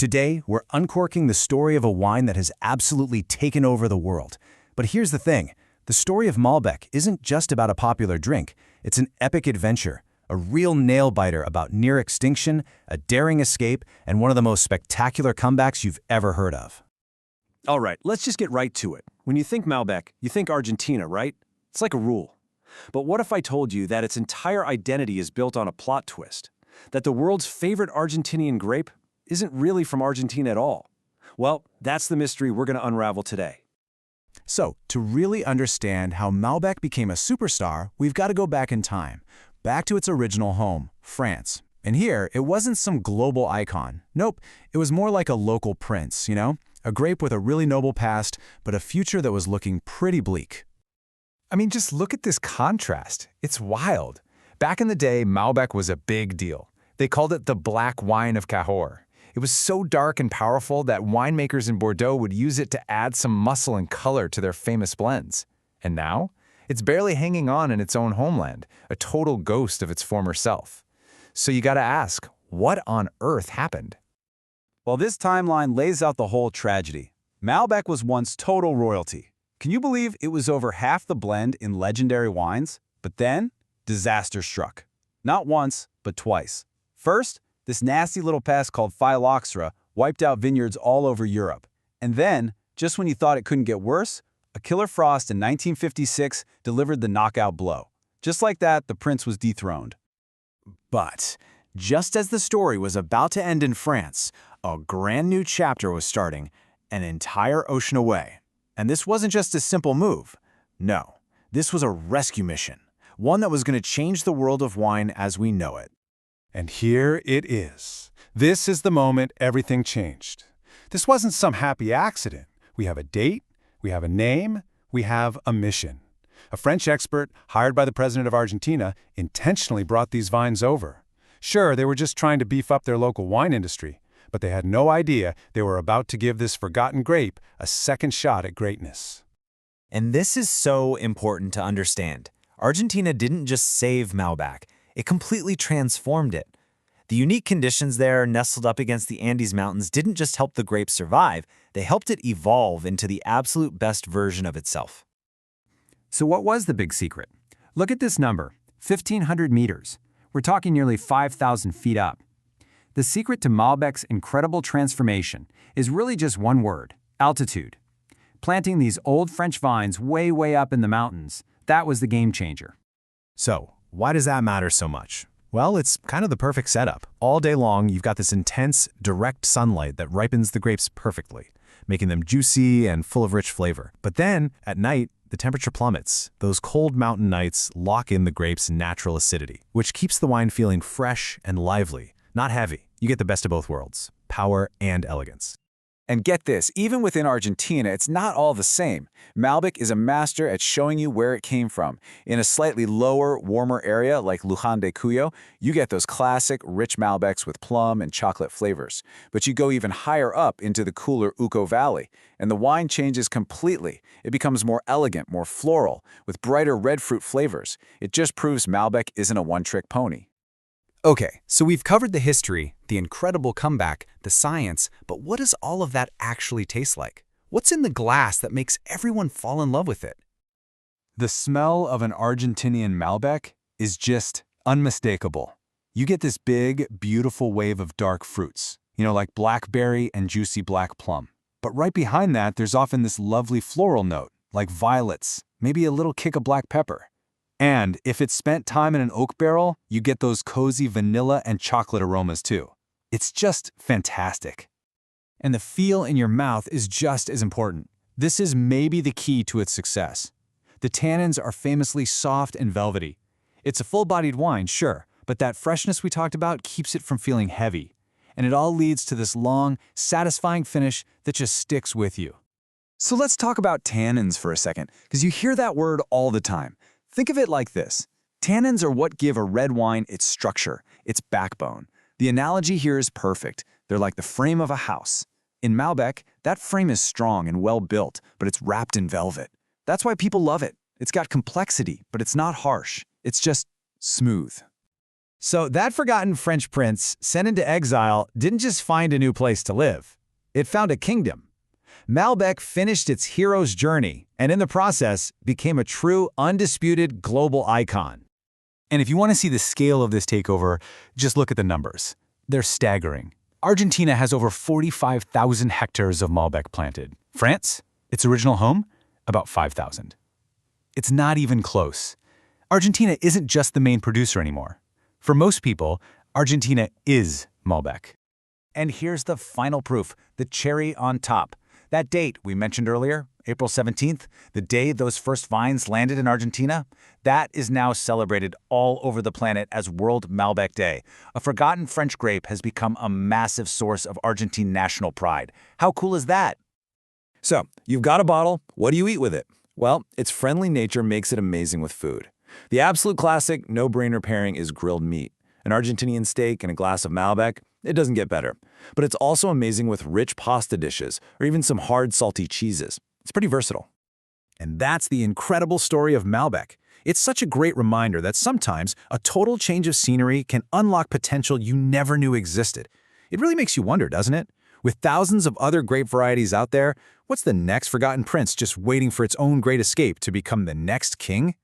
Today, we're uncorking the story of a wine that has absolutely taken over the world. But here's the thing, the story of Malbec isn't just about a popular drink, it's an epic adventure, a real nail-biter about near extinction, a daring escape, and one of the most spectacular comebacks you've ever heard of. All right, let's just get right to it. When you think Malbec, you think Argentina, right? It's like a rule. But what if I told you that its entire identity is built on a plot twist? That the world's favorite Argentinian grape isn't really from Argentina at all? Well, that's the mystery we're going to unravel today. So, to really understand how Malbec became a superstar, we've got to go back in time, back to its original home, France. And here, it wasn't some global icon. Nope, it was more like a local prince, you know? A grape with a really noble past, but a future that was looking pretty bleak. I mean, just look at this contrast. It's wild. Back in the day, Malbec was a big deal. They called it the black wine of Cahors. It was so dark and powerful that winemakers in Bordeaux would use it to add some muscle and color to their famous blends. And now, it's barely hanging on in its own homeland, a total ghost of its former self. So you gotta ask, what on earth happened? Well, this timeline lays out the whole tragedy. Malbec was once total royalty. Can you believe it was over half the blend in legendary wines? But then, disaster struck. Not once, but twice. First, this nasty little pest called phylloxera wiped out vineyards all over Europe. And then, just when you thought it couldn't get worse, a killer frost in 1956 delivered the knockout blow. Just like that, the prince was dethroned. But, just as the story was about to end in France, a brand new chapter was starting, an entire ocean away. And this wasn't just a simple move. No, this was a rescue mission, one that was going to change the world of wine as we know it. And here it is. This is the moment everything changed. This wasn't some happy accident. We have a date, we have a name, we have a mission. A French expert, hired by the president of Argentina, intentionally brought these vines over. Sure, they were just trying to beef up their local wine industry, but they had no idea they were about to give this forgotten grape a second shot at greatness. And this is so important to understand. Argentina didn't just save Malbec, it completely transformed it. The unique conditions there, nestled up against the Andes Mountains, didn't just help the grape survive, they helped it evolve into the absolute best version of itself. So what was the big secret? Look at this number, 1,500 meters. We're talking nearly 5,000 feet up. The secret to Malbec's incredible transformation is really just one word, altitude. Planting these old French vines way up in the mountains, that was the game changer. So, why does that matter so much? Well, it's kind of the perfect setup. All day long, you've got this intense, direct sunlight that ripens the grapes perfectly, making them juicy and full of rich flavor. But then, at night, the temperature plummets. Those cold mountain nights lock in the grape's natural acidity, which keeps the wine feeling fresh and lively, not heavy. You get the best of both worlds, power and elegance. And get this, even within Argentina, it's not all the same. Malbec is a master at showing you where it came from. In a slightly lower, warmer area like Luján de Cuyo, you get those classic, rich Malbecs with plum and chocolate flavors. But you go even higher up into the cooler Uco Valley, and the wine changes completely. It becomes more elegant, more floral, with brighter red fruit flavors. It just proves Malbec isn't a one-trick pony. Okay, so we've covered the history, the incredible comeback, the science, but what does all of that actually taste like? What's in the glass that makes everyone fall in love with it? The smell of an Argentinian Malbec is just unmistakable. You get this big, beautiful wave of dark fruits, like blackberry and juicy black plum. But right behind that, there's often this lovely floral note, like violets, maybe a little kick of black pepper. And if it's spent time in an oak barrel, you get those cozy vanilla and chocolate aromas too. It's just fantastic. And the feel in your mouth is just as important. This is maybe the key to its success. The tannins are famously soft and velvety. It's a full-bodied wine, sure, but that freshness we talked about keeps it from feeling heavy. And it all leads to this long, satisfying finish that just sticks with you. So let's talk about tannins for a second, because you hear that word all the time. Think of it like this. Tannins are what give a red wine its structure, its backbone. The analogy here is perfect. They're like the frame of a house. In Malbec, that frame is strong and well built, but it's wrapped in velvet. That's why people love it. It's got complexity, but it's not harsh. It's just smooth. So that forgotten French prince, sent into exile, didn't just find a new place to live. It found a kingdom. Malbec finished its hero's journey, and in the process, became a true, undisputed global icon. And if you want to see the scale of this takeover, just look at the numbers. They're staggering. Argentina has over 45,000 hectares of Malbec planted. France, its original home, about 5,000. It's not even close. Argentina isn't just the main producer anymore. For most people, Argentina is Malbec. And here's the final proof, the cherry on top. That date we mentioned earlier, April 17th, the day those first vines landed in Argentina, that is now celebrated all over the planet as World Malbec Day. A forgotten French grape has become a massive source of Argentine national pride. How cool is that? So, you've got a bottle. What do you eat with it? Well, its friendly nature makes it amazing with food. The absolute classic, no-brainer pairing is grilled meat. An Argentinian steak and a glass of Malbec, it doesn't get better. But it's also amazing with rich pasta dishes or even some hard, salty cheeses. It's pretty versatile. And that's the incredible story of Malbec. It's such a great reminder that sometimes a total change of scenery can unlock potential you never knew existed. It really makes you wonder, doesn't it? With thousands of other grape varieties out there, what's the next forgotten prince just waiting for its own great escape to become the next king?